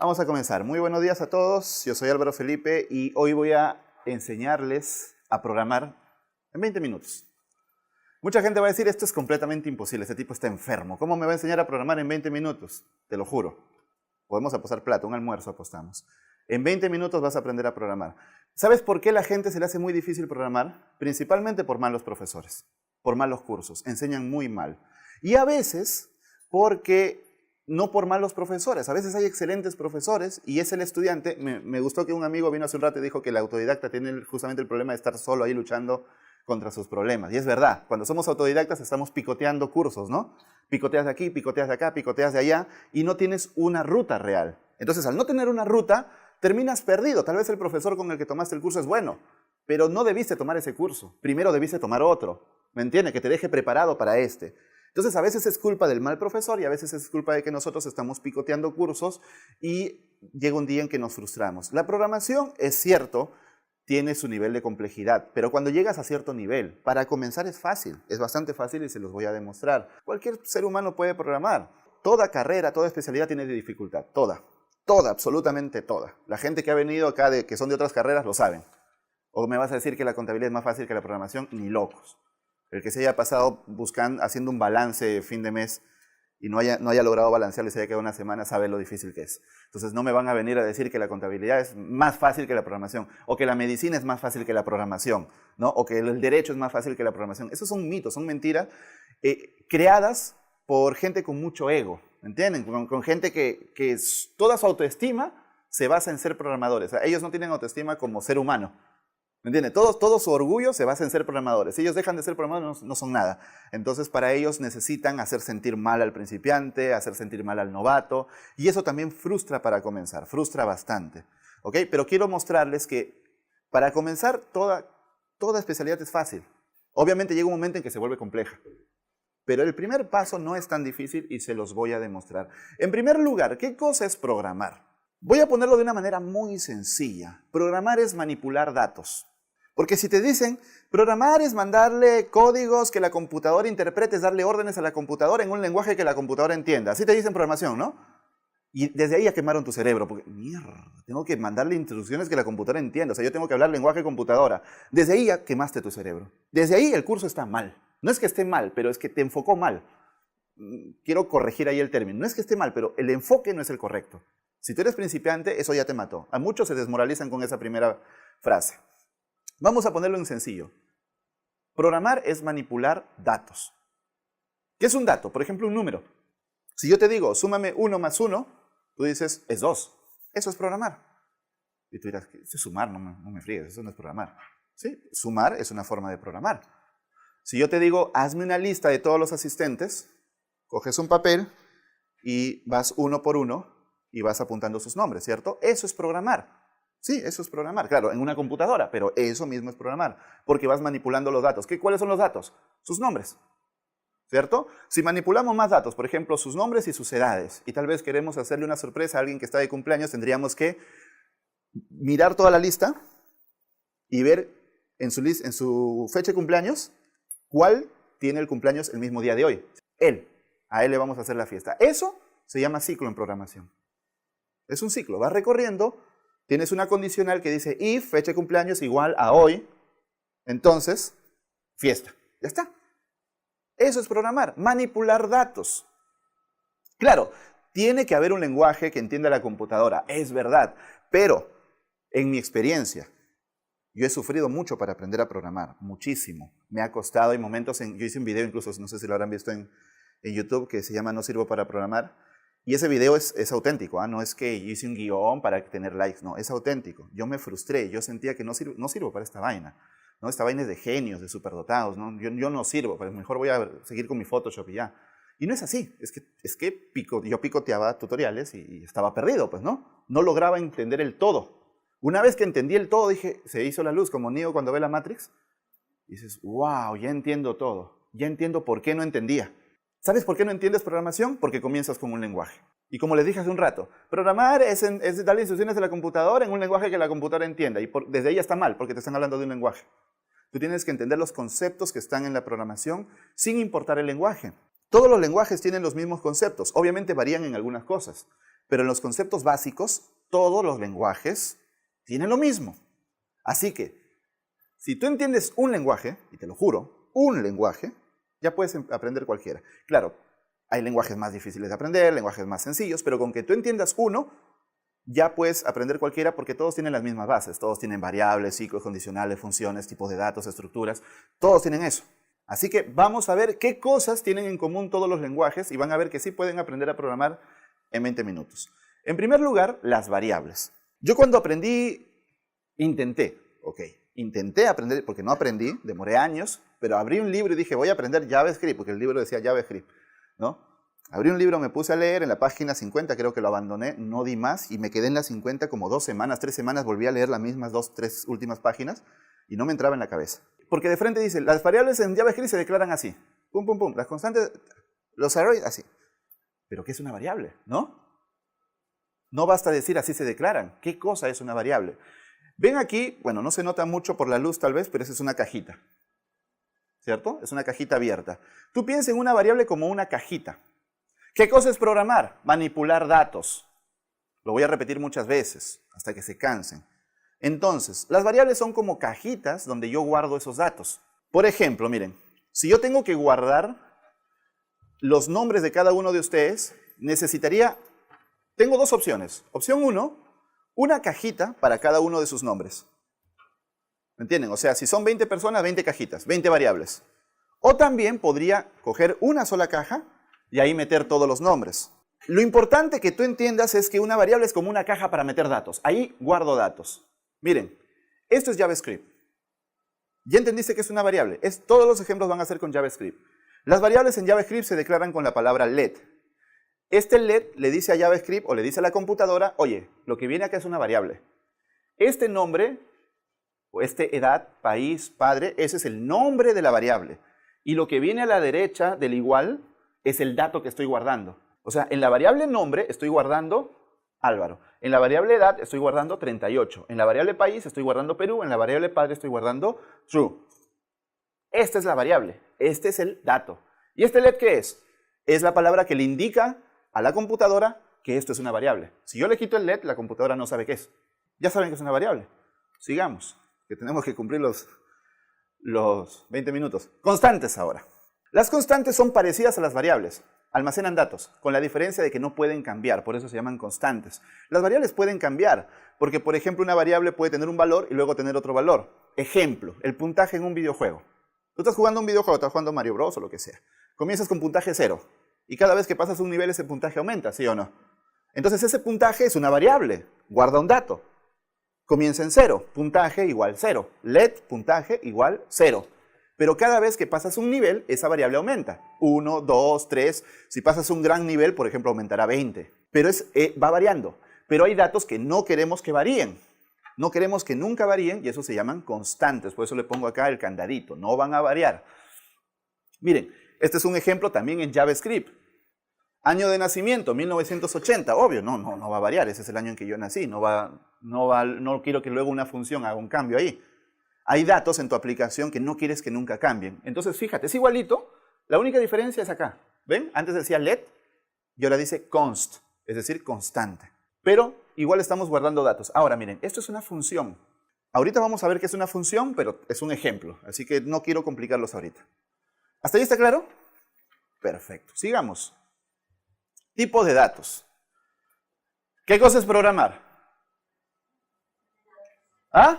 Vamos a comenzar. Muy buenos días a todos. Yo soy Álvaro Felipe y hoy voy a enseñarles a programar en 20 minutos. Mucha gente va a decir, esto es completamente imposible, este tipo está enfermo. ¿Cómo me va a enseñar a programar en 20 minutos? Te lo juro. Podemos apostar plata, un almuerzo apostamos. En 20 minutos vas a aprender a programar. ¿Sabes por qué la gente se le hace muy difícil programar? Principalmente por malos profesores, por malos cursos. Enseñan muy mal. Y a veces porque no por malos profesores. A veces hay excelentes profesores y es el estudiante. Me gustó que un amigo vino hace un rato y dijo que el autodidacta tiene justamente el problema de estar solo ahí luchando contra sus problemas. Y es verdad, cuando somos autodidactas estamos picoteando cursos, ¿no? Picoteas de aquí, picoteas de acá, picoteas de allá y no tienes una ruta real. Entonces, al no tener una ruta, terminas perdido. Tal vez el profesor con el que tomaste el curso es bueno, pero no debiste tomar ese curso. Primero debiste tomar otro, ¿me entiendes? Que te deje preparado para este. Entonces, a veces es culpa del mal profesor y a veces es culpa de que nosotros estamos picoteando cursos y llega un día en que nos frustramos. La programación, es cierto, tiene su nivel de complejidad, pero cuando llegas a cierto nivel, para comenzar es fácil, es bastante fácil y se los voy a demostrar. Cualquier ser humano puede programar. Toda carrera, toda especialidad tiene dificultad, toda, absolutamente toda. La gente que ha venido acá, que son de otras carreras, lo saben. O me vas a decir que la contabilidad es más fácil que la programación, ni locos. El que se haya pasado haciendo un balance fin de mes y no haya logrado balancearlo y se haya quedado una semana, sabe lo difícil que es. Entonces no me van a venir a decir que la contabilidad es más fácil que la programación, o que la medicina es más fácil que la programación, ¿no? O que el derecho es más fácil que la programación. Esos son mitos, son mentiras creadas por gente con mucho ego, ¿entienden? Con gente que toda su autoestima se basa en ser programadores. O sea, ellos no tienen autoestima como ser humano. ¿Me entiendes? Todo su orgullo se basa en ser programadores. Si ellos dejan de ser programadores, no son nada. Entonces, para ellos necesitan hacer sentir mal al principiante, hacer sentir mal al novato. Y eso también frustra para comenzar, frustra bastante. ¿Ok? Pero quiero mostrarles que para comenzar, toda especialidad es fácil. Obviamente llega un momento en que se vuelve compleja. Pero el primer paso no es tan difícil y se los voy a demostrar. En primer lugar, ¿qué cosa es programar? Voy a ponerlo de una manera muy sencilla. Programar es manipular datos. Porque si te dicen, programar es mandarle códigos que la computadora interprete, es darle órdenes a la computadora en un lenguaje que la computadora entienda. Así te dicen programación, ¿no? Y desde ahí ya quemaron tu cerebro, porque, mierda, tengo que mandarle instrucciones que la computadora entienda. O sea, yo tengo que hablar lenguaje computadora. Desde ahí ya quemaste tu cerebro. Desde ahí el curso está mal. No es que esté mal, pero es que te enfocó mal. Quiero corregir ahí el término. No es que esté mal, pero el enfoque no es el correcto. Si tú eres principiante, eso ya te mató. A muchos se desmoralizan con esa primera frase. Vamos a ponerlo en sencillo. Programar es manipular datos. ¿Qué es un dato? Por ejemplo, un número. Si yo te digo, súmame 1 más 1, tú dices, es 2. Eso es programar. Y tú dirás, eso es sumar, no me friegues, eso no es programar. ¿Sí? Sumar es una forma de programar. Si yo te digo, hazme una lista de todos los asistentes, coges un papel y vas uno por uno y vas apuntando sus nombres, ¿cierto? Eso es programar. Sí, eso es programar, claro, en una computadora, pero eso mismo es programar, porque vas manipulando los datos. ¿Cuáles son los datos? Sus nombres, ¿cierto? Si manipulamos más datos, por ejemplo, sus nombres y sus edades, y tal vez queremos hacerle una sorpresa a alguien que está de cumpleaños, tendríamos que mirar toda la lista y ver en su fecha de cumpleaños cuál tiene el cumpleaños el mismo día de hoy. Él, a él le vamos a hacer la fiesta. Eso se llama ciclo en programación. Es un ciclo, vas recorriendo. Tienes una condicional que dice if fecha de cumpleaños igual a hoy, entonces fiesta. Ya está. Eso es programar, manipular datos. Claro, tiene que haber un lenguaje que entienda la computadora, es verdad, pero en mi experiencia, yo he sufrido mucho para aprender a programar, muchísimo. Me ha costado, hay momentos, yo hice un video incluso, no sé si lo habrán visto en YouTube, que se llama No sirvo para programar. Y ese video es auténtico, ¿eh? No es que yo hice un guión para tener likes, no, es auténtico. Yo me frustré, yo sentía que no sirvo para esta vaina. ¿No? Esta vaina es de genios, de superdotados, ¿no? Yo no sirvo, pues mejor voy a seguir con mi Photoshop y ya. Y no es así, yo picoteaba tutoriales y estaba perdido, pues, ¿no? No lograba entender el todo. Una vez que entendí el todo, dije, se hizo la luz, como Neo cuando ve la Matrix. Y dices, wow, ya entiendo todo, ya entiendo por qué no entendía. ¿Sabes por qué no entiendes programación? Porque comienzas con un lenguaje. Y como les dije hace un rato, programar es darle instrucciones a la computadora en un lenguaje que la computadora entienda. Y desde ahí está mal, porque te están hablando de un lenguaje. Tú tienes que entender los conceptos que están en la programación sin importar el lenguaje. Todos los lenguajes tienen los mismos conceptos. Obviamente varían en algunas cosas. Pero en los conceptos básicos, todos los lenguajes tienen lo mismo. Así que, si tú entiendes un lenguaje, y te lo juro, un lenguaje, ya puedes aprender cualquiera. Claro, hay lenguajes más difíciles de aprender, lenguajes más sencillos, pero con que tú entiendas uno, ya puedes aprender cualquiera porque todos tienen las mismas bases. Todos tienen variables, ciclos, condicionales, funciones, tipos de datos, estructuras. Todos tienen eso. Así que vamos a ver qué cosas tienen en común todos los lenguajes y van a ver que sí pueden aprender a programar en 20 minutos. En primer lugar, las variables. Yo cuando aprendí, intenté aprender, porque no aprendí, demoré años, pero abrí un libro y dije, voy a aprender JavaScript, porque el libro decía JavaScript, ¿no? Abrí un libro, me puse a leer, en la página 50 creo que lo abandoné, no di más, y me quedé en la 50 como 2 semanas, 3 semanas, volví a leer las mismas 2, 3 últimas páginas, y no me entraba en la cabeza. Porque de frente dice, las variables en JavaScript se declaran así, pum, pum, pum, las constantes, los arrays, así. ¿Pero qué es una variable? ¿No? No basta decir así se declaran. ¿Qué cosa es una variable? Ven aquí, bueno, no se nota mucho por la luz tal vez, pero esa es una cajita, ¿cierto? Es una cajita abierta. Tú piensa en una variable como una cajita. ¿Qué cosa es programar? Manipular datos. Lo voy a repetir muchas veces, hasta que se cansen. Entonces, las variables son como cajitas donde yo guardo esos datos. Por ejemplo, miren, si yo tengo que guardar los nombres de cada uno de ustedes, necesitaría, tengo 2 opciones. Opción 1, una cajita para cada uno de sus nombres. ¿Me entienden? O sea, si son 20 personas, 20 cajitas, 20 variables. O también podría coger una sola caja y ahí meter todos los nombres. Lo importante que tú entiendas es que una variable es como una caja para meter datos. Ahí guardo datos. Miren, esto es JavaScript. ¿Ya entendiste que es una variable? Todos los ejemplos van a ser con JavaScript. Las variables en JavaScript se declaran con la palabra let. Este let le dice a JavaScript o le dice a la computadora, oye, lo que viene acá es una variable. Este nombre, o edad, país, padre, ese es el nombre de la variable. Y lo que viene a la derecha del igual es el dato que estoy guardando. O sea, en la variable nombre estoy guardando Álvaro. En la variable edad estoy guardando 38. En la variable país estoy guardando Perú. En la variable padre estoy guardando true. Esta es la variable. Este es el dato. ¿Y este let qué es? Es la palabra que le indica a la computadora que esto es una variable. Si yo le quito el let, la computadora no sabe qué es. Ya saben que es una variable. Sigamos, que tenemos que cumplir los 20 minutos. Constantes ahora. Las constantes son parecidas a las variables. Almacenan datos, con la diferencia de que no pueden cambiar, por eso se llaman constantes. Las variables pueden cambiar, porque por ejemplo una variable puede tener un valor y luego tener otro valor. Ejemplo, el puntaje en un videojuego. Tú estás jugando un videojuego, estás jugando Mario Bros o lo que sea. Comienzas con puntaje 0, y cada vez que pasas un nivel ese puntaje aumenta, ¿sí o no? Entonces ese puntaje es una variable, guarda un dato. Comienza en 0, puntaje igual 0, let puntaje igual 0. Pero cada vez que pasas un nivel, esa variable aumenta. 1, 2, 3. Si pasas un gran nivel, por ejemplo, aumentará 20. Pero va variando. Pero hay datos que no queremos que varíen. No queremos que nunca varíen y eso se llaman constantes. Por eso le pongo acá el candadito. No van a variar. Miren, este es un ejemplo también en JavaScript. Año de nacimiento, 1980. Obvio, no va a variar. Ese es el año en que yo nací. No quiero que luego una función haga un cambio ahí. Hay datos en tu aplicación que no quieres que nunca cambien. Entonces, fíjate, es igualito. La única diferencia es acá. ¿Ven? Antes decía let y ahora dice const, es decir, constante. Pero igual estamos guardando datos. Ahora, miren, esto es una función. Ahorita vamos a ver qué es una función, pero es un ejemplo. Así que no quiero complicarlos ahorita. ¿Hasta ahí está claro? Perfecto. Sigamos. Tipos de datos. ¿Qué cosa es programar? ¿Ah?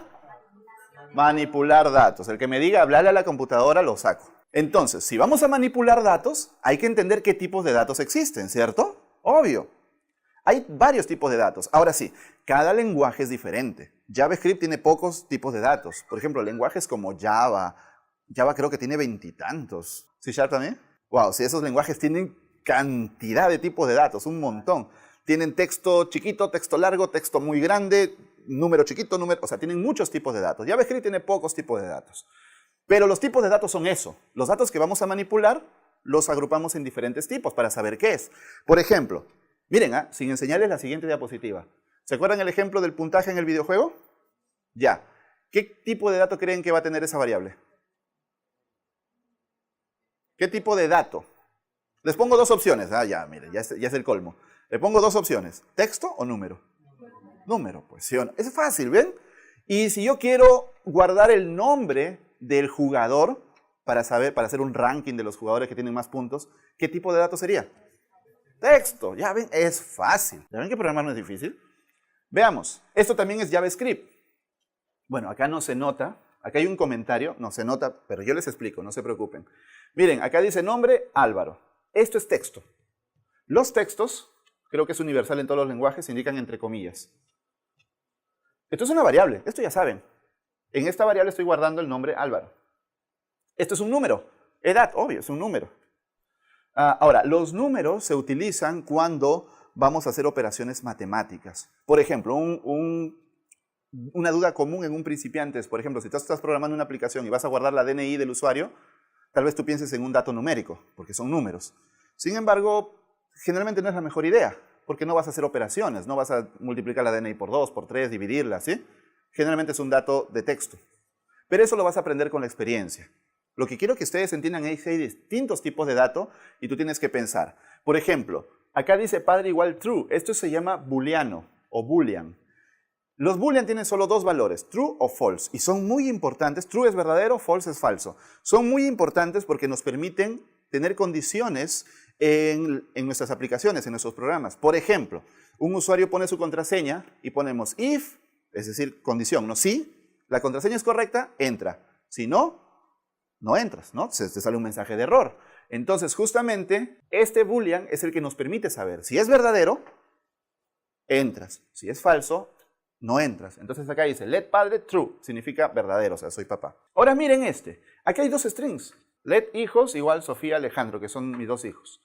Manipular datos. El que me diga hablarle a la computadora lo saco. Entonces, si vamos a manipular datos, hay que entender qué tipos de datos existen, ¿cierto? Obvio. Hay varios tipos de datos. Ahora sí, cada lenguaje es diferente. JavaScript tiene pocos tipos de datos. Por ejemplo, lenguajes como Java. Java creo que tiene 20 y tantos. ¿C# también? Wow, sí, esos lenguajes tienen cantidad de tipos de datos, un montón. Tienen texto chiquito, texto largo, texto muy grande, número chiquito, o sea, tienen muchos tipos de datos. JavaScript tiene pocos tipos de datos. Pero los tipos de datos son eso. Los datos que vamos a manipular los agrupamos en diferentes tipos para saber qué es. Por ejemplo, miren, sin enseñarles la siguiente diapositiva. ¿Se acuerdan el ejemplo del puntaje en el videojuego? Ya. ¿Qué tipo de dato creen que va a tener esa variable? ¿Qué tipo de dato? Les pongo dos opciones. Ya, miren, ya es el colmo. Le pongo dos opciones, texto o número. Número, pues sí o no. Es fácil, ¿ven? Y si yo quiero guardar el nombre del jugador para hacer un ranking de los jugadores que tienen más puntos, ¿qué tipo de dato sería? Texto, ya ven, es fácil. ¿Ya ven que programar no es difícil? Veamos, esto también es JavaScript. Bueno, acá no se nota, acá hay un comentario, no se nota, pero yo les explico, no se preocupen. Miren, acá dice nombre Álvaro. Esto es texto. Los textos, creo que es universal en todos los lenguajes, se indican entre comillas. Esto es una variable, esto ya saben. En esta variable estoy guardando el nombre Álvaro. Esto es un número, edad, obvio, es un número. Ahora, los números se utilizan cuando vamos a hacer operaciones matemáticas. Por ejemplo, una duda común en un principiante es, por ejemplo, si tú estás programando una aplicación y vas a guardar la DNI del usuario, tal vez tú pienses en un dato numérico, porque son números. Sin embargo, generalmente no es la mejor idea, porque no vas a hacer operaciones, no vas a multiplicar la DNI por 2, por 3, dividirla, ¿sí? Generalmente es un dato de texto. Pero eso lo vas a aprender con la experiencia. Lo que quiero que ustedes entiendan es que hay distintos tipos de datos y tú tienes que pensar. Por ejemplo, acá dice padre igual true. Esto se llama booleano o boolean. Los boolean tienen solo dos valores, true o false, y son muy importantes. True es verdadero, false es falso. Son muy importantes porque nos permiten tener condiciones en nuestras aplicaciones, en nuestros programas. Por ejemplo, un usuario pone su contraseña y ponemos if, es decir, condición, ¿no? Si la contraseña es correcta, entra. Si no, no entras, ¿no? Te sale un mensaje de error. Entonces, justamente, este boolean es el que nos permite saber si es verdadero, entras. Si es falso, no entras. Entonces acá dice, let padre true, significa verdadero, o sea, soy papá. Ahora miren este. Aquí hay dos strings. Let hijos igual Sofía Alejandro, que son mis dos hijos.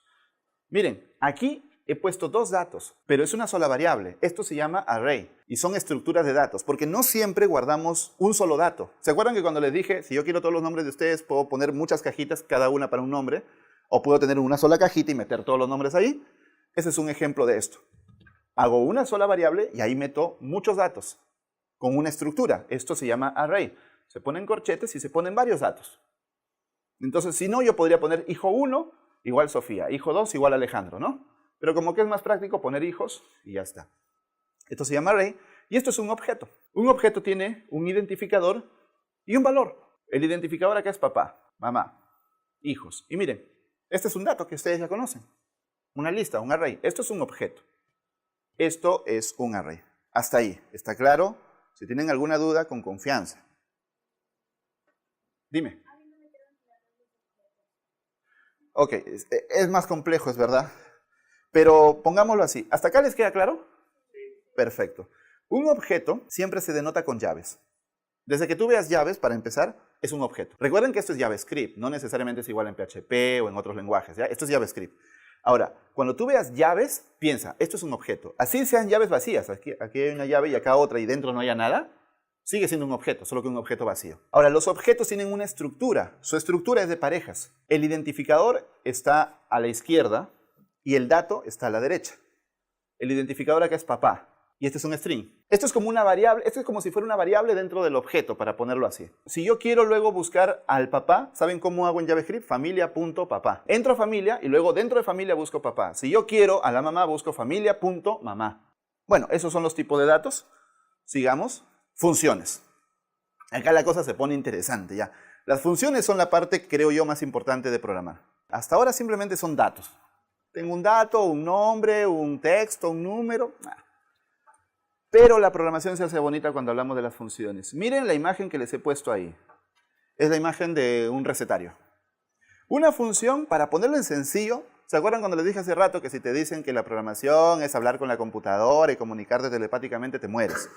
Miren, aquí he puesto dos datos, pero es una sola variable. Esto se llama array y son estructuras de datos, porque no siempre guardamos un solo dato. ¿Se acuerdan que cuando les dije, si yo quiero todos los nombres de ustedes, puedo poner muchas cajitas, cada una para un nombre, o puedo tener una sola cajita y meter todos los nombres ahí? Ese es un ejemplo de esto. Hago una sola variable y ahí meto muchos datos con una estructura. Esto se llama array. Se ponen corchetes y se ponen varios datos. Entonces, si no, yo podría poner hijo 1 igual Sofía, hijo 2 igual Alejandro, ¿no? Pero como que es más práctico poner hijos y ya está. Esto se llama array y esto es un objeto. Un objeto tiene un identificador y un valor. El identificador acá es papá, mamá, hijos. Y miren, este es un dato que ustedes ya conocen. Una lista, un array. Esto es un objeto. Esto es un array. Hasta ahí. ¿Está claro? Si tienen alguna duda, con confianza. Dime. Ok, es más complejo, es verdad. Pero pongámoslo así. ¿Hasta acá les queda claro? Sí. Perfecto. Un objeto siempre se denota con llaves. Desde que tú veas llaves, para empezar, es un objeto. Recuerden que esto es JavaScript, no necesariamente es igual en PHP o en otros lenguajes, ¿ya? Esto es JavaScript. Ahora, cuando tú veas llaves, piensa, esto es un objeto. Así sean llaves vacías, aquí hay una llave y acá otra y dentro no haya nada, sigue siendo un objeto, solo que un objeto vacío. Ahora, los objetos tienen una estructura. Su estructura es de parejas. El identificador está a la izquierda y el dato está a la derecha. El identificador acá es papá. Y este es un string. Esto es como una variable, esto es como si fuera una variable dentro del objeto, para ponerlo así. Si yo quiero luego buscar al papá, ¿saben cómo hago en JavaScript? Familia.papá. Entro a familia y luego dentro de familia busco papá. Si yo quiero a la mamá, busco familia.mamá. Bueno, esos son los tipos de datos. Sigamos. Funciones. Acá la cosa se pone interesante ya. Las funciones son la parte, creo yo, más importante de programar. Hasta ahora simplemente son datos. Tengo un dato, un nombre, un texto, un número. Pero la programación se hace bonita cuando hablamos de las funciones. Miren la imagen que les he puesto ahí. Es la imagen de un recetario. Una función, para ponerlo en sencillo, ¿se acuerdan cuando les dije hace rato que si te dicen que la programación es hablar con la computadora y comunicarte telepáticamente, te mueres,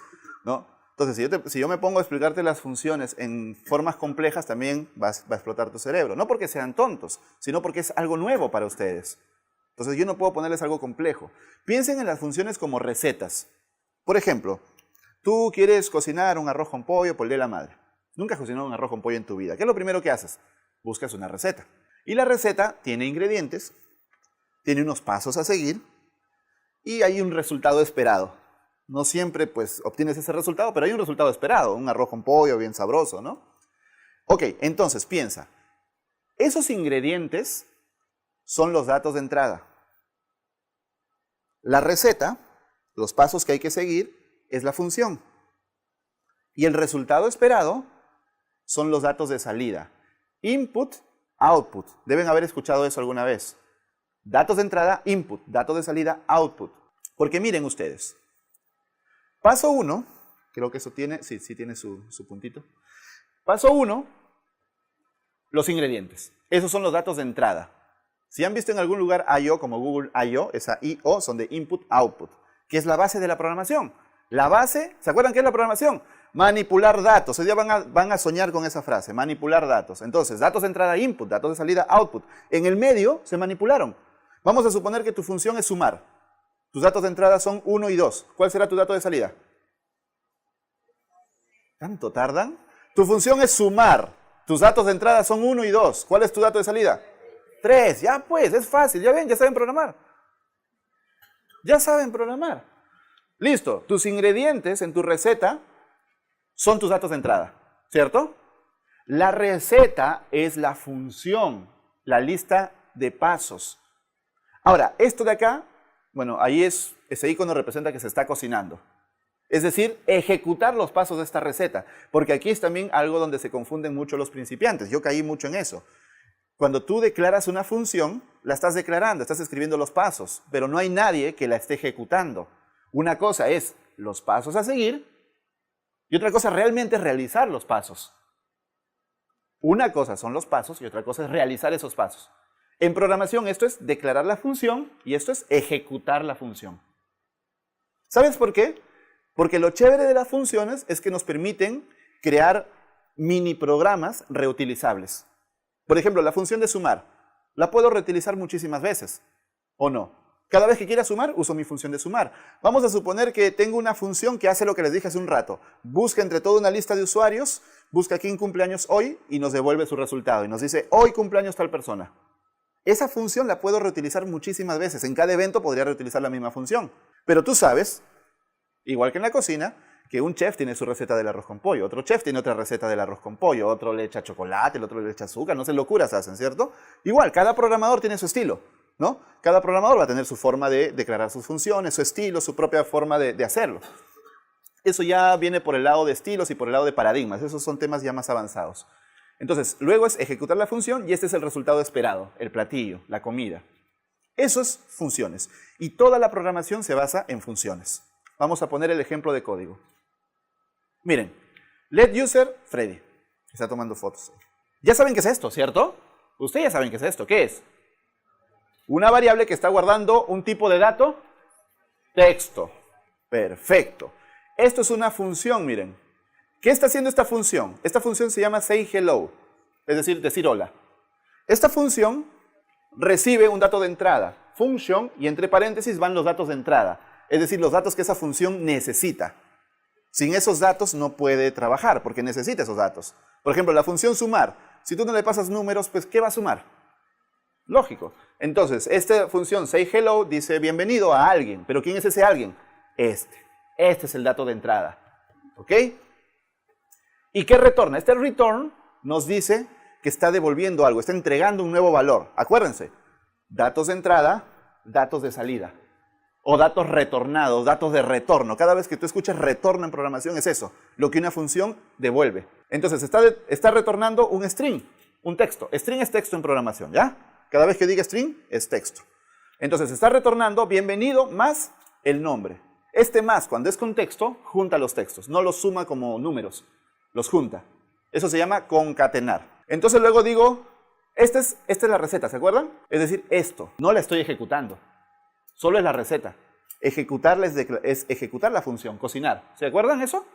¿no? Entonces, si yo me pongo a explicarte las funciones en formas complejas, también va a explotar tu cerebro. No porque sean tontos, sino porque es algo nuevo para ustedes. Entonces, yo no puedo ponerles algo complejo. Piensen en las funciones como recetas. Por ejemplo, tú quieres cocinar un arroz con pollo por el Día de la Madre. Nunca has cocinado un arroz con pollo en tu vida. ¿Qué es lo primero que haces? Buscas una receta. Y la receta tiene ingredientes, tiene unos pasos a seguir y hay un resultado esperado. No siempre pues obtienes ese resultado, pero hay un resultado esperado. Un arroz con pollo bien sabroso, ¿no? Ok, entonces piensa. Esos ingredientes son los datos de entrada. La receta, los pasos que hay que seguir, es la función. Y el resultado esperado son los datos de salida. Input, output. Deben haber escuchado eso alguna vez. Datos de entrada, input. Datos de salida, output. Porque miren ustedes. Paso 1, creo que eso tiene, sí tiene su puntito. Paso 1, los ingredientes. Esos son los datos de entrada. Si han visto en algún lugar I/O, como Google I/O, esa I/O son de input, output, que es la base de la programación. La base, ¿se acuerdan qué es la programación? Manipular datos. Hoy día van a soñar con esa frase, manipular datos. Entonces, datos de entrada, input, datos de salida, output. En el medio se manipularon. Vamos a suponer que tu función es sumar. Tus datos de entrada son 1 y 2. ¿Cuál será tu dato de salida? ¿Tanto tardan? Tu función es sumar. Tus datos de entrada son 1 y 2. ¿Cuál es tu dato de salida? 3. Ya pues, es fácil. Ya ven, ya saben programar. Ya saben programar. Listo. Tus ingredientes en tu receta son tus datos de entrada, ¿cierto? La receta es la función, la lista de pasos. Ahora, esto de acá, bueno, ahí ese icono representa que se está cocinando. Es decir, ejecutar los pasos de esta receta. Porque aquí es también algo donde se confunden mucho los principiantes. Yo caí mucho en eso. Cuando tú declaras una función, la estás declarando, estás escribiendo los pasos, pero no hay nadie que la esté ejecutando. Una cosa es los pasos a seguir y otra cosa realmente es realizar los pasos. Una cosa son los pasos y otra cosa es realizar esos pasos. En programación esto es declarar la función y esto es ejecutar la función. ¿Sabes por qué? Porque lo chévere de las funciones es que nos permiten crear mini programas reutilizables. Por ejemplo, la función de sumar, la puedo reutilizar muchísimas veces, ¿o no? Cada vez que quiera sumar, uso mi función de sumar. Vamos a suponer que tengo una función que hace lo que les dije hace un rato. Busca entre toda una lista de usuarios, busca quién cumpleaños hoy y nos devuelve su resultado. Y nos dice, hoy cumpleaños tal persona. Esa función la puedo reutilizar muchísimas veces. En cada evento podría reutilizar la misma función. Pero tú sabes, igual que en la cocina, que un chef tiene su receta del arroz con pollo, otro chef tiene otra receta del arroz con pollo, otro le echa chocolate, el otro le echa azúcar, no sé, locuras hacen, ¿cierto? Igual, cada programador tiene su estilo, ¿no? Cada programador va a tener su forma de declarar sus funciones, su estilo, su propia forma de hacerlo. Eso ya viene por el lado de estilos y por el lado de paradigmas, esos son temas ya más avanzados. Entonces, luego es ejecutar la función y este es el resultado esperado, el platillo, la comida. Eso es funciones. Y toda la programación se basa en funciones. Vamos a poner el ejemplo de código. Miren, let user Freddy. Está tomando fotos. Ya saben qué es esto, ¿cierto? Ustedes ya saben qué es esto. ¿Qué es? Una variable que está guardando un tipo de dato, texto. Perfecto. Esto es una función, miren. ¿Qué está haciendo esta función? Esta función se llama say hello, es decir hola. Esta función recibe un dato de entrada, function, y entre paréntesis van los datos de entrada, es decir, los datos que esa función necesita. Sin esos datos no puede trabajar, porque necesita esos datos. Por ejemplo, la función sumar. Si tú no le pasas números, pues ¿qué va a sumar? Lógico. Entonces, esta función say hello dice bienvenido a alguien. ¿Pero quién es ese alguien? Este. Este es el dato de entrada. ¿Ok? ¿Y qué retorna? Este return nos dice que está devolviendo algo, está entregando un nuevo valor. Acuérdense, datos de entrada, datos de salida. O datos retornados, datos de retorno. Cada vez que tú escuchas retorno en programación es eso, lo que una función devuelve. Entonces está retornando un string, un texto. String es texto en programación, ¿ya? Cada vez que diga string es texto. Entonces está retornando bienvenido más el nombre. Este más, cuando es con texto, junta los textos, no los suma como números, los junta. Eso se llama concatenar. Entonces luego digo, esta es la receta, ¿se acuerdan? Es decir, esto, no la estoy ejecutando. Solo es la receta. Ejecutarla es ejecutar la función, cocinar. ¿Se acuerdan eso?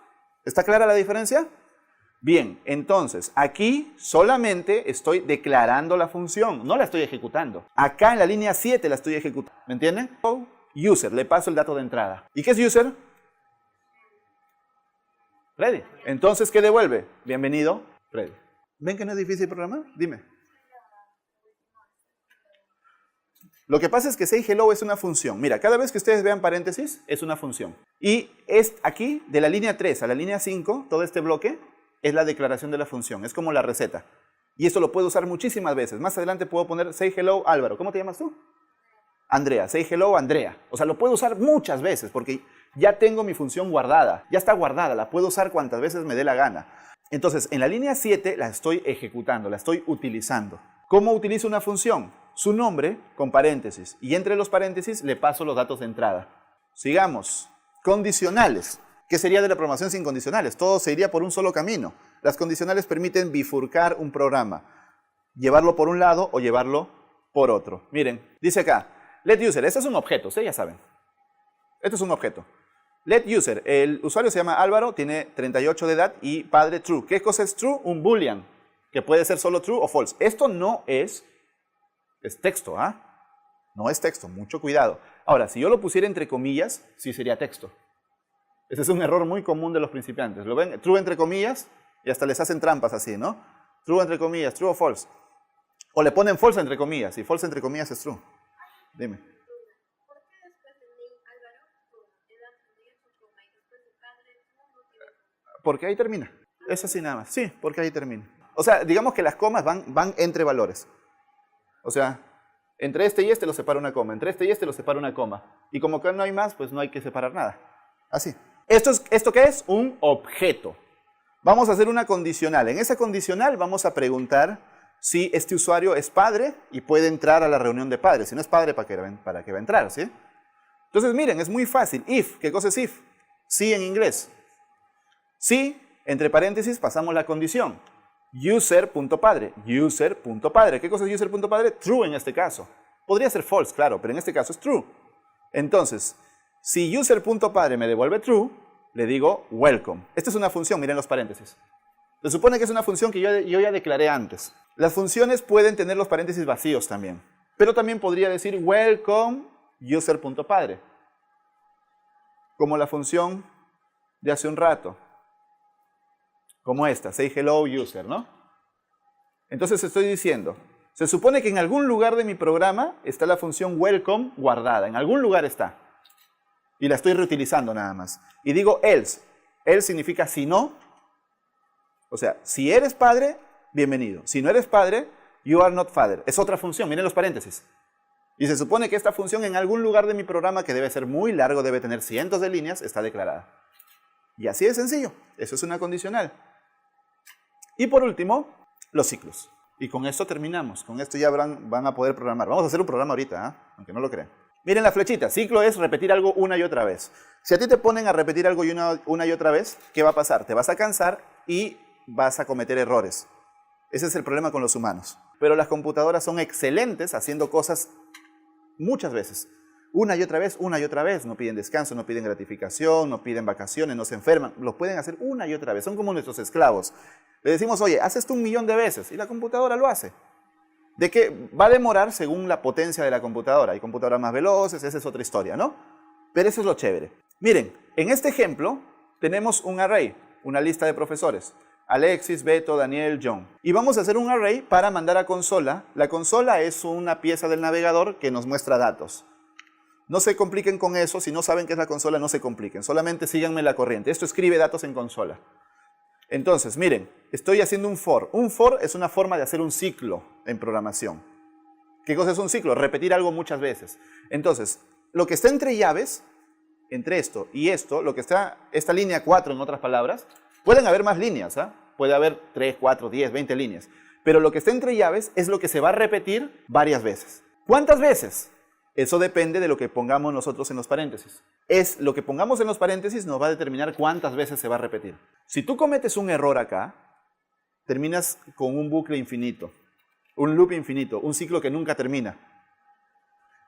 ¿Está clara la diferencia? Bien, entonces, aquí solamente estoy declarando la función, no la estoy ejecutando. Acá en la línea 7 la estoy ejecutando. ¿Me entienden? User, le paso el dato de entrada. ¿Y qué es user? Freddy. Entonces, ¿qué devuelve? Bienvenido, Freddy. ¿Ven que no es difícil programar? Dime. Lo que pasa es que say hello es una función. Mira, cada vez que ustedes vean paréntesis, es una función. Y es aquí, de la línea 3 a la línea 5, todo este bloque es la declaración de la función. Es como la receta. Y esto lo puedo usar muchísimas veces. Más adelante puedo poner say hello Álvaro. ¿Cómo te llamas tú? Andrea, say hello Andrea. O sea, lo puedo usar muchas veces porque ya tengo mi función guardada. Ya está guardada, la puedo usar cuantas veces me dé la gana. Entonces, en la línea 7 la estoy ejecutando, la estoy utilizando. ¿Cómo utilizo una función? Su nombre con paréntesis. Y entre los paréntesis le paso los datos de entrada. Sigamos. Condicionales. ¿Qué sería de la programación sin condicionales? Todo se iría por un solo camino. Las condicionales permiten bifurcar un programa. Llevarlo por un lado o llevarlo por otro. Miren, dice acá, let user. Este es un objeto, ustedes ya saben. Este es un objeto. Let user. El usuario se llama Álvaro, tiene 38 de edad y padre true. ¿Qué cosa es true? Un boolean, que puede ser solo true o false. Esto no es texto, ¿ah? No es texto, mucho cuidado. Ahora, si yo lo pusiera entre comillas, sí sería texto. Ese es un error muy común de los principiantes. ¿Lo ven? True entre comillas y hasta les hacen trampas así, ¿no? True entre comillas, true o false. O le ponen false entre comillas y false entre comillas es true. Dime. Porque ahí termina. Es así nada más. Sí, porque ahí termina. O sea, digamos que las comas van entre valores. O sea, entre este y este lo separa una coma. Entre este y este lo separa una coma. Y como que no hay más, pues no hay que separar nada. Así. ¿Esto qué es? Un objeto. Vamos a hacer una condicional. En esa condicional vamos a preguntar si este usuario es padre y puede entrar a la reunión de padres. Si no es padre, ¿para qué va a entrar? ¿Sí? Entonces, miren, es muy fácil. If, ¿qué cosa es if? Sí en inglés. Sí, entre paréntesis pasamos la condición. User.padre. User.padre. ¿Qué cosa es user.padre? True en este caso. Podría ser false, claro, pero en este caso es true. Entonces, si user.padre me devuelve true, le digo welcome. Esta es una función, miren los paréntesis. Se supone que es una función que yo ya declaré antes. Las funciones pueden tener los paréntesis vacíos también. Pero también podría decir welcome user.padre. Como la función de hace un rato. Como esta, say hello user, ¿no? Entonces estoy diciendo, se supone que en algún lugar de mi programa está la función welcome guardada. En algún lugar está. Y la estoy reutilizando nada más. Y digo else. Else significa si no. O sea, si eres padre, bienvenido. Si no eres padre, you are not father. Es otra función, miren los paréntesis. Y se supone que esta función en algún lugar de mi programa, que debe ser muy largo, debe tener cientos de líneas, está declarada. Y así de sencillo. Eso es una condicional. Y por último, los ciclos. Y con esto terminamos. Con esto ya van a poder programar. Vamos a hacer un programa ahorita, ¿eh? Aunque no lo crean. Miren la flechita. Ciclo es repetir algo una y otra vez. Si a ti te ponen a repetir algo una y otra vez, ¿qué va a pasar? Te vas a cansar y vas a cometer errores. Ese es el problema con los humanos. Pero las computadoras son excelentes haciendo cosas muchas veces. Una y otra vez. No piden descanso, no piden gratificación, no piden vacaciones, no se enferman. Lo pueden hacer una y otra vez. Son como nuestros esclavos. Le decimos, oye, haz esto 1.000.000 de veces. Y la computadora lo hace. ¿De qué? Va a demorar según la potencia de la computadora. Hay computadoras más veloces, esa es otra historia, ¿no? Pero eso es lo chévere. Miren, en este ejemplo tenemos un array, una lista de profesores. Alexis, Beto, Daniel, John. Y vamos a hacer un array para mandar a consola. La consola es una pieza del navegador que nos muestra datos. No se compliquen con eso. Si no saben qué es la consola, no se compliquen. Solamente síganme la corriente. Esto escribe datos en consola. Entonces, miren, estoy haciendo un for. Un for es una forma de hacer un ciclo en programación. ¿Qué cosa es un ciclo? Repetir algo muchas veces. Entonces, lo que está entre llaves, entre esto y esto, lo que está, esta línea 4 en otras palabras, pueden haber más líneas, ¿ah? Puede haber 3, 4, 10, 20 líneas. Pero lo que está entre llaves es lo que se va a repetir varias veces. ¿Cuántas veces? Eso depende de lo que pongamos nosotros en los paréntesis. Es lo que pongamos en los paréntesis nos va a determinar cuántas veces se va a repetir. Si tú cometes un error acá, terminas con un bucle infinito, un loop infinito, un ciclo que nunca termina.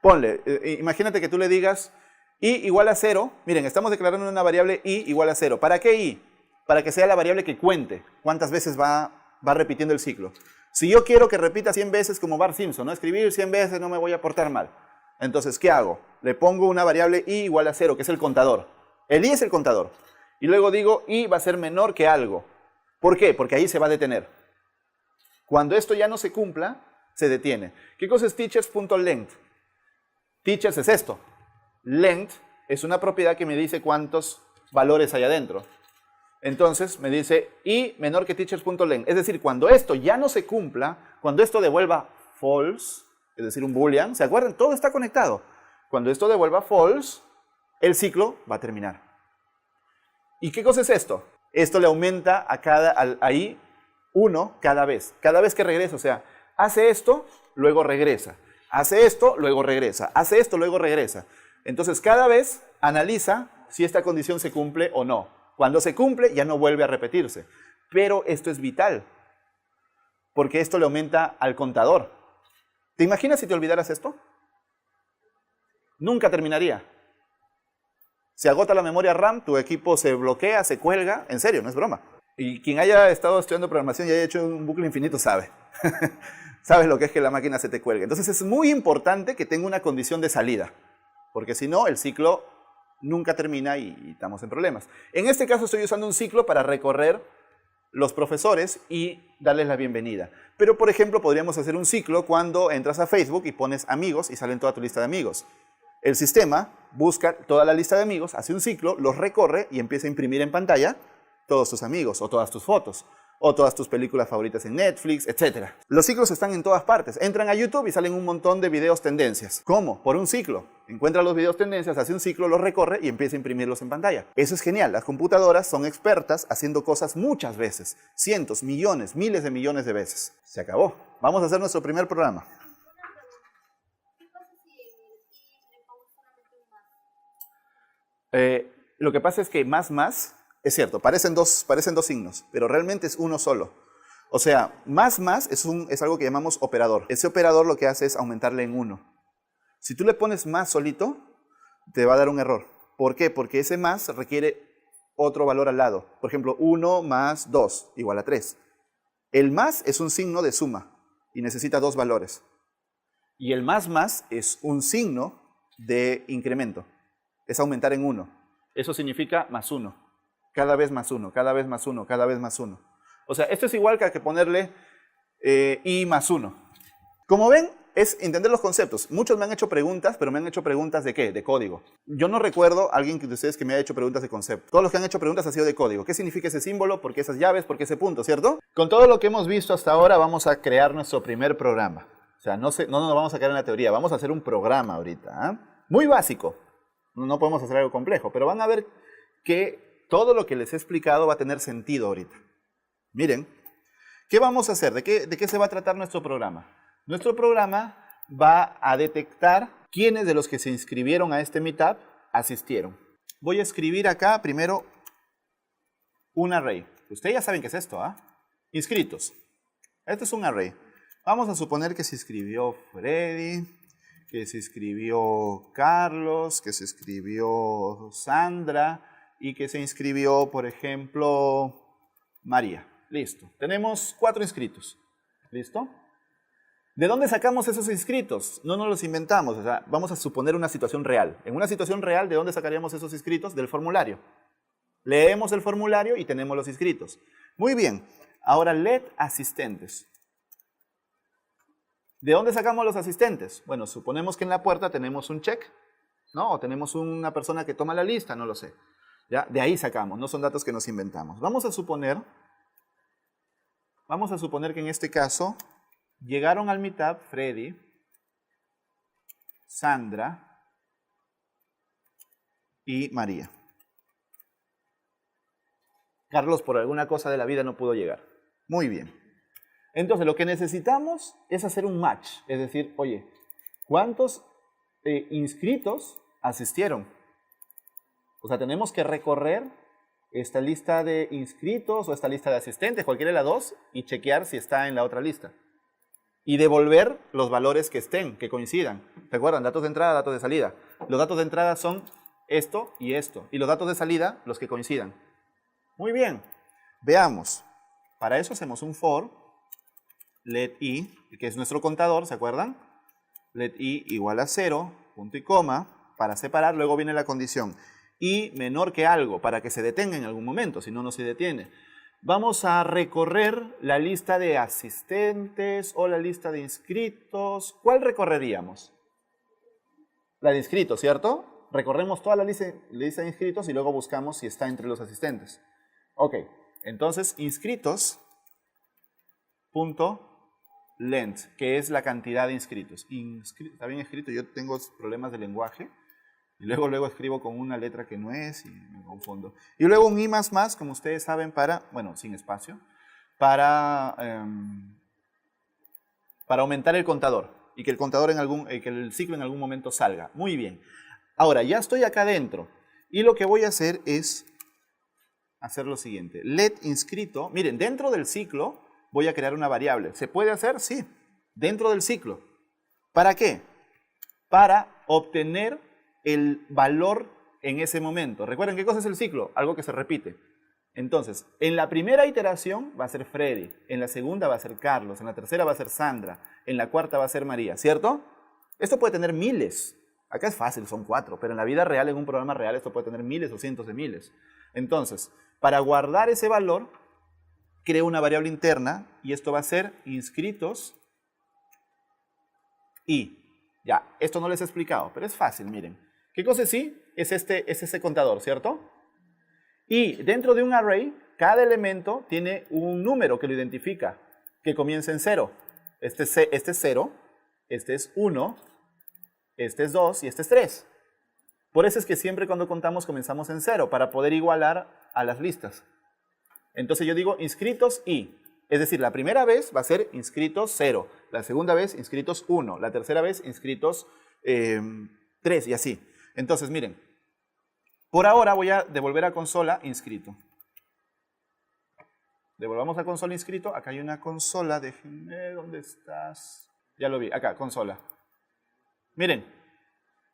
Ponle, imagínate que tú le digas i igual a 0. Miren, estamos declarando una variable i igual a 0. ¿Para qué i? Para que sea la variable que cuente cuántas veces va repitiendo el ciclo. Si yo quiero que repita 100 veces como Bart Simpson, ¿no? Escribir 100 veces no me voy a portar mal. Entonces, ¿qué hago? Le pongo una variable i igual a 0, que es el contador. El i es el contador. Y luego digo i va a ser menor que algo. ¿Por qué? Porque ahí se va a detener. Cuando esto ya no se cumpla, se detiene. ¿Qué cosa es teachers.length? Teachers es esto. Length es una propiedad que me dice cuántos valores hay adentro. Entonces me dice i menor que teachers.length. Es decir, cuando esto ya no se cumpla, cuando esto devuelva false, es decir, un boolean, ¿se acuerdan? Todo está conectado. Cuando esto devuelva false, el ciclo va a terminar. ¿Y qué cosa es esto? Esto le aumenta ahí 1 cada vez. Cada vez que regresa, o sea, hace esto, luego regresa. Hace esto, luego regresa. Hace esto, luego regresa. Entonces, cada vez analiza si esta condición se cumple o no. Cuando se cumple, ya no vuelve a repetirse. Pero esto es vital, porque esto le aumenta al contador. ¿Te imaginas si te olvidaras esto? Nunca terminaría. Se agota la memoria RAM, tu equipo se bloquea, se cuelga. En serio, no es broma. Y quien haya estado estudiando programación y haya hecho un bucle infinito sabe. Sabes lo que es que la máquina se te cuelgue. Entonces es muy importante que tenga una condición de salida, porque si no, el ciclo nunca termina y estamos en problemas. En este caso estoy usando un ciclo para recorrer los profesores y darles la bienvenida. Pero, por ejemplo, podríamos hacer un ciclo cuando entras a Facebook y pones amigos y salen toda tu lista de amigos. El sistema busca toda la lista de amigos, hace un ciclo, los recorre y empieza a imprimir en pantalla todos tus amigos, o todas tus fotos, o todas tus películas favoritas en Netflix, etc. Los ciclos están en todas partes. Entran a YouTube y salen un montón de videos tendencias. ¿Cómo? Por un ciclo. Encuentra los videos tendencias, hace un ciclo, los recorre y empieza a imprimirlos en pantalla. Eso es genial. Las computadoras son expertas haciendo cosas muchas veces. Cientos, millones, miles de millones de veces. Se acabó. Vamos a hacer nuestro primer programa. Lo que pasa es que más, es cierto, parecen dos signos, pero realmente es uno solo. O sea, más es algo que llamamos operador. Ese operador lo que hace es aumentarle en 1. Si tú le pones más solito, te va a dar un error. ¿Por qué? Porque ese más requiere otro valor al lado. Por ejemplo, 1 más 2 igual a 3. El más es un signo de suma y necesita 2 valores. Y el más es un signo de incremento. Es aumentar en 1. Eso significa más 1. Cada vez más 1, cada vez más 1, cada vez más 1. O sea, esto es igual que ponerle i más 1. Como ven, es entender los conceptos. Muchos me han hecho preguntas, pero me han hecho preguntas ¿de qué? De código. Yo no recuerdo a alguien de ustedes que me haya hecho preguntas de concepto. Todos los que han hecho preguntas han sido de código. ¿Qué significa ese símbolo? ¿Por qué esas llaves? ¿Por qué ese punto? ¿Cierto? Con todo lo que hemos visto hasta ahora, vamos a crear nuestro primer programa. O sea, no nos vamos a quedar en la teoría. Vamos a hacer un programa ahorita. Muy básico. No podemos hacer algo complejo, pero van a ver que todo lo que les he explicado va a tener sentido ahorita. Miren, ¿qué vamos a hacer? ¿De qué se va a tratar nuestro programa? Nuestro programa va a detectar quiénes de los que se inscribieron a este Meetup asistieron. Voy a escribir acá primero un array. Ustedes ya saben qué es esto, ¿ah? Inscritos. Este es un array. Vamos a suponer que se inscribió Freddy, que se inscribió Carlos, que se inscribió Sandra y que se inscribió, por ejemplo, María. Listo. Tenemos 4 inscritos. ¿Listo? ¿De dónde sacamos esos inscritos? No nos los inventamos. O sea, vamos a suponer una situación real. En una situación real, ¿de dónde sacaríamos esos inscritos? Del formulario. Leemos el formulario y tenemos los inscritos. Muy bien. Ahora, let asistentes. ¿De dónde sacamos los asistentes? Bueno, suponemos que en la puerta tenemos un check, ¿no? O tenemos una persona que toma la lista, no lo sé. ¿Ya? De ahí sacamos, no son datos que nos inventamos. Vamos a suponer que en este caso llegaron al Meetup Freddy, Sandra y María. Carlos, por alguna cosa de la vida, no pudo llegar. Muy bien. Entonces, lo que necesitamos es hacer un match. Es decir, oye, ¿cuántos inscritos asistieron? O sea, tenemos que recorrer esta lista de inscritos o esta lista de asistentes, cualquiera de las dos, y chequear si está en la otra lista. Y devolver los valores que estén, que coincidan. ¿Recuerdan? Datos de entrada, datos de salida. Los datos de entrada son esto. Y los datos de salida, los que coincidan. Muy bien. Veamos. Para eso hacemos un for. Let i, que es nuestro contador, ¿se acuerdan? Let i igual a 0, punto y coma, para separar, luego viene la condición. I menor que algo, para que se detenga en algún momento, si no, no se detiene. Vamos a recorrer la lista de asistentes o la lista de inscritos. ¿Cuál recorreríamos? La de inscritos, ¿cierto? Recorremos toda la lista de inscritos y luego buscamos si está entre los asistentes. Ok, entonces inscritos, punto, length, que es la cantidad de inscritos. Está bien escrito, yo tengo problemas de lenguaje. Y luego escribo con una letra que no es y me confundo. Y luego un i más, como ustedes saben, bueno, sin espacio, para aumentar el contador y que el contador que el ciclo en algún momento salga. Muy bien. Ahora, ya estoy acá dentro y lo que voy a hacer es hacer lo siguiente. Let inscrito, miren, dentro del ciclo voy a crear una variable. ¿Se puede hacer? Sí, dentro del ciclo. ¿Para qué? Para obtener el valor en ese momento. Recuerden, ¿qué cosa es el ciclo? Algo que se repite. Entonces, en la primera iteración va a ser Freddy, en la segunda va a ser Carlos, en la tercera va a ser Sandra, en la cuarta va a ser María, ¿cierto? Esto puede tener miles. Acá es fácil, son 4, pero en la vida real, en un programa real, esto puede tener miles o cientos de miles. Entonces, para guardar ese valor, creo una variable interna y esto va a ser inscritos y. Ya, esto no les he explicado, pero es fácil, miren. ¿Qué cosa es i? Es ese contador, ¿cierto? Y dentro de un array, cada elemento tiene un número que lo identifica, que comienza en 0. Este es 0, este es 1, este es 2 y este es 3. Por eso es que siempre cuando contamos comenzamos en 0, para poder igualar a las listas. Entonces yo digo inscritos y. Es decir, la primera vez va a ser inscritos 0, la segunda vez inscritos 1, la tercera vez inscritos 3 y así. Entonces, miren, por ahora voy a devolver a consola inscrito. Devolvamos a consola inscrito. Acá hay una consola, déjenme, ¿dónde estás? Ya lo vi, acá, consola. Miren,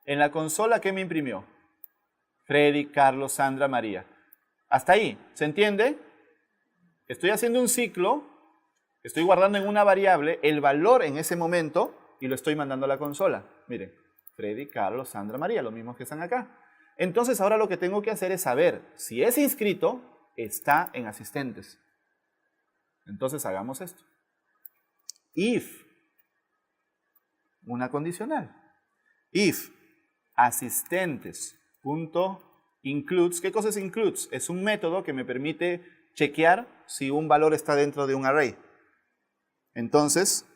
en la consola, ¿qué me imprimió? Freddy, Carlos, Sandra, María. Hasta ahí, ¿se entiende? Estoy haciendo un ciclo, estoy guardando en una variable el valor en ese momento y lo estoy mandando a la consola. Miren, Freddy, Carlos, Sandra, María, los mismos que están acá. Entonces ahora lo que tengo que hacer es saber si ese inscrito está en asistentes. Entonces hagamos esto. If, una condicional. If asistentes.includes, ¿qué cosa es includes? Es un método que me permite chequear si un valor está dentro de un array. Entonces,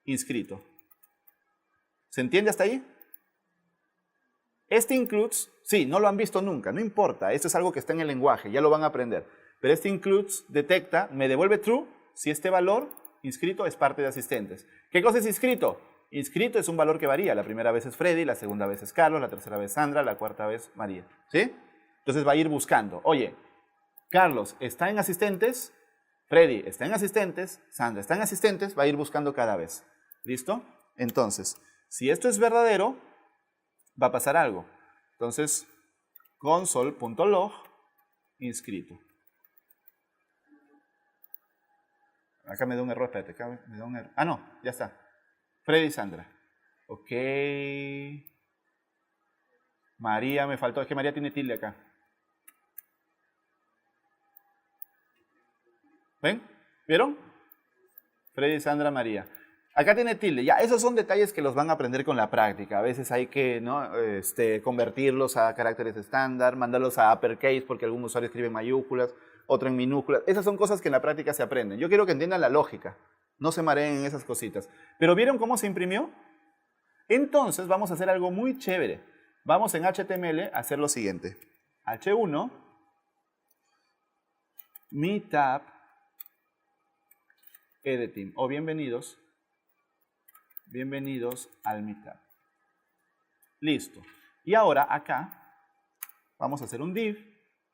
inscrito. ¿Se entiende hasta ahí? Este includes, sí, no lo han visto nunca, no importa, esto es algo que está en el lenguaje, ya lo van a aprender. Pero este includes detecta, me devuelve true si este valor inscrito es parte de asistentes. ¿Qué cosa es inscrito? Inscrito es un valor que varía, la primera vez es Freddy, la segunda vez es Carlos, la tercera vez Sandra, la cuarta vez María. ¿Sí? Entonces va a ir buscando, oye, Carlos está en asistentes, Freddy está en asistentes, Sandra está en asistentes, va a ir buscando cada vez. ¿Listo? Entonces, si esto es verdadero, va a pasar algo. Entonces, console.log inscrito. Acá me da un error, espérate, acá me da un error. Ah, no, ya está. Freddy y Sandra. Ok. María me faltó, es que María tiene tilde acá. ¿Ven? ¿Vieron? Freddy, Sandra, María. Acá tiene tilde. Ya, esos son detalles que los van a aprender con la práctica. A veces hay que, ¿no? Convertirlos a caracteres estándar, mandarlos a uppercase porque algún usuario escribe en mayúsculas, otro en minúsculas. Esas son cosas que en la práctica se aprenden. Yo quiero que entiendan la lógica. No se mareen en esas cositas. ¿Pero vieron cómo se imprimió? Entonces vamos a hacer algo muy chévere. Vamos en HTML a hacer lo siguiente. H1, meetup, editing, o bienvenidos al meetup. Listo. Y ahora acá vamos a hacer un div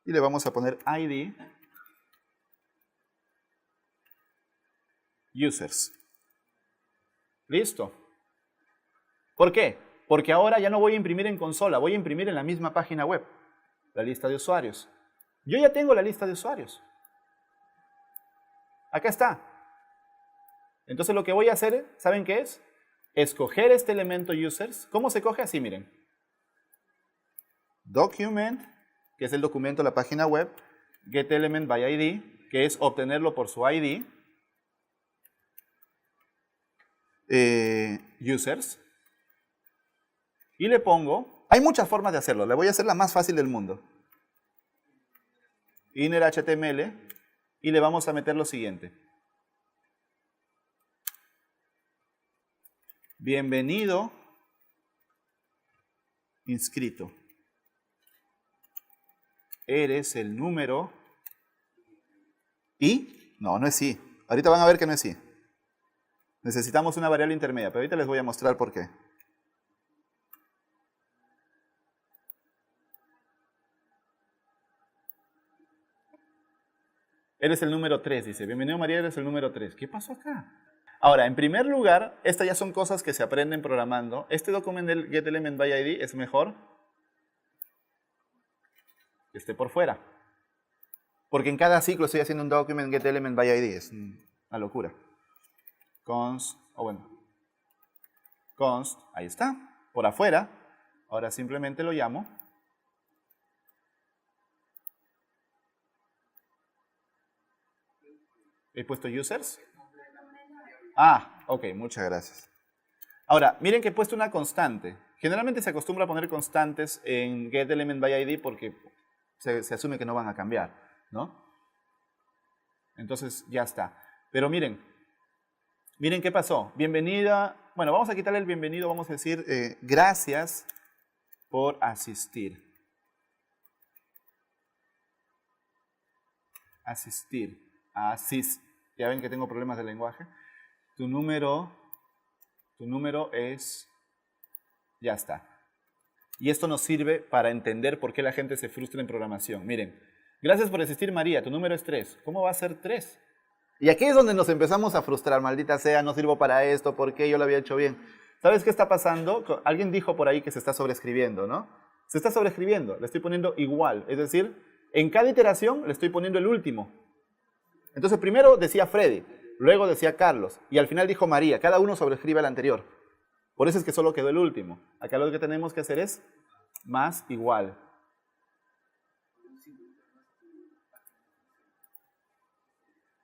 y le vamos a poner ID users. Listo. ¿Por qué? Porque ahora ya no voy a imprimir en consola, voy a imprimir en la misma página web la lista de usuarios. Yo ya tengo la lista de usuarios. Acá está. Entonces lo que voy a hacer, ¿saben qué es? Escoger este elemento users. ¿Cómo se coge? Así, miren. Document, que es el documento de la página web. GetElement by ID, que es obtenerlo por su ID. Users. Y le pongo, hay muchas formas de hacerlo, le voy a hacer la más fácil del mundo. Inner HTML y le vamos a meter lo siguiente. bienvenido inscrito. Eres el número y... No, no es i. Ahorita van a ver que no es i. Necesitamos una variable intermedia, pero ahorita les voy a mostrar por qué. Eres el número 3, dice. Bienvenido María, eres el número 3. ¿Qué pasó acá? Ahora, en primer lugar, estas ya son cosas que se aprenden programando. Este documento del getElementById es mejor que esté por fuera. Porque en cada ciclo estoy haciendo un document getElementById. Es una locura. Const, const, ahí está, por afuera. Ahora simplemente lo llamo. He puesto users. Ah, ok, muchas gracias. Ahora, miren que he puesto una constante. Generalmente se acostumbra a poner constantes en getElementById porque se asume que no van a cambiar, ¿no? Entonces ya está. Pero miren qué pasó. Bienvenida. Bueno, vamos a quitarle el bienvenido, vamos a decir gracias por asistir. Ya ven que tengo problemas de lenguaje. Tu número es... Ya está. Y esto nos sirve para entender por qué la gente se frustra en programación. Miren, gracias por asistir María, tu número es 3. ¿Cómo va a ser 3? Y aquí es donde nos empezamos a frustrar. Maldita sea, no sirvo para esto, ¿por qué yo lo había hecho bien? ¿Sabes qué está pasando? Alguien dijo por ahí que se está sobreescribiendo, ¿no? Se está sobreescribiendo, le estoy poniendo igual. Es decir, en cada iteración le estoy poniendo el último. Entonces primero decía Freddy, luego decía Carlos, y al final dijo María. Cada uno sobreescribe al anterior. Por eso es que solo quedó el último. Acá lo que tenemos que hacer es más igual.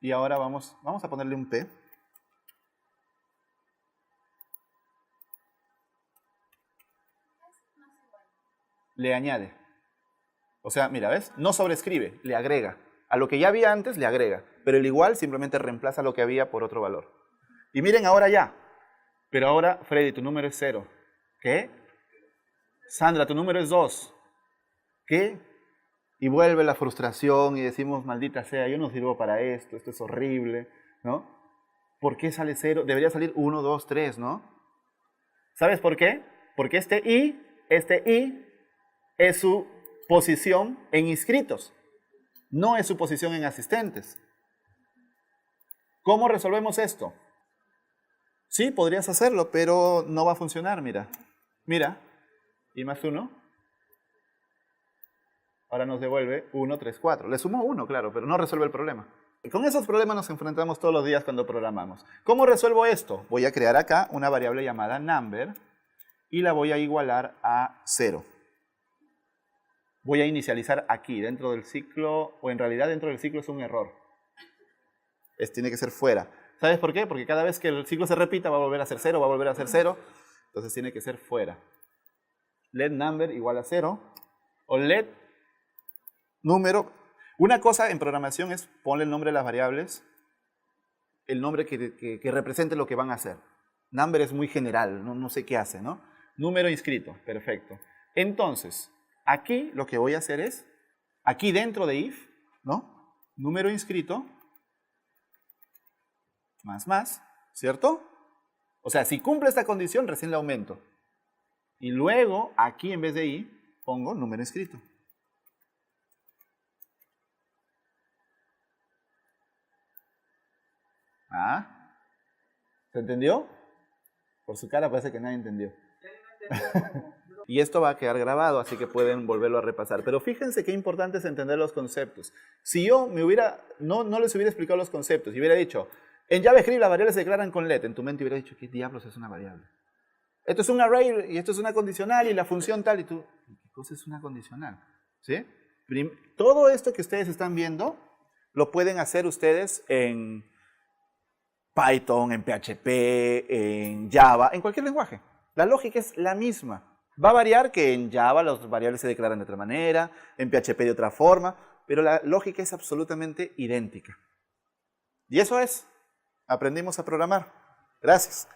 Y ahora vamos a ponerle un P. Le añade. O sea, mira, ¿ves? No sobrescribe, le agrega. A lo que ya había antes le agrega. Pero el igual simplemente reemplaza lo que había por otro valor. Y miren ahora ya. Pero ahora, Freddy, tu número es 0. ¿Qué? Sandra, tu número es 2. ¿Qué? Y vuelve la frustración y decimos, maldita sea, yo no sirvo para esto es horrible, ¿no? ¿Por qué sale 0? Debería salir 1, 2, 3, ¿no? ¿Sabes por qué? Porque este I es su posición en inscritos, no es su posición en asistentes. ¿Cómo resolvemos esto? Sí, podrías hacerlo, pero no va a funcionar, mira. Mira, I más 1. Ahora nos devuelve 1, 3, 4. Le sumo 1, claro, pero no resuelve el problema. Y con esos problemas nos enfrentamos todos los días cuando programamos. ¿Cómo resuelvo esto? Voy a crear acá una variable llamada number y la voy a igualar a 0. Voy a inicializar aquí, dentro del ciclo, o en realidad dentro del ciclo es un error. Tiene que ser fuera. ¿Sabes por qué? Porque cada vez que el ciclo se repita va a volver a ser 0, va a volver a ser 0. Entonces tiene que ser fuera. Let number igual a 0. O let número. Una cosa en programación es ponle el nombre de las variables, el nombre que represente lo que van a hacer. Number es muy general, no sé qué hace, ¿no? Número inscrito, perfecto. Entonces, aquí lo que voy a hacer es, aquí dentro de if, ¿no? Número inscrito, más, ¿cierto? O sea, si cumple esta condición, recién le aumento. Y luego, aquí en vez de i, pongo número inscrito. ¿Ah? ¿Se entendió? Por su cara parece que nadie entendió. Y esto va a quedar grabado, así que pueden volverlo a repasar. Pero fíjense qué importante es entender los conceptos. Si yo no les hubiera explicado los conceptos y hubiera dicho, en JavaScript las variables se declaran con let, en tu mente hubiera dicho, ¿qué diablos es una variable? Esto es un array y esto es una condicional y la función tal y tú, ¿qué cosa es una condicional? ¿Sí? Todo esto que ustedes están viendo lo pueden hacer ustedes en Python, en PHP, en Java, en cualquier lenguaje. La lógica es la misma. Va a variar que en Java las variables se declaran de otra manera, en PHP de otra forma, pero la lógica es absolutamente idéntica. Y eso es, aprendimos a programar. Gracias.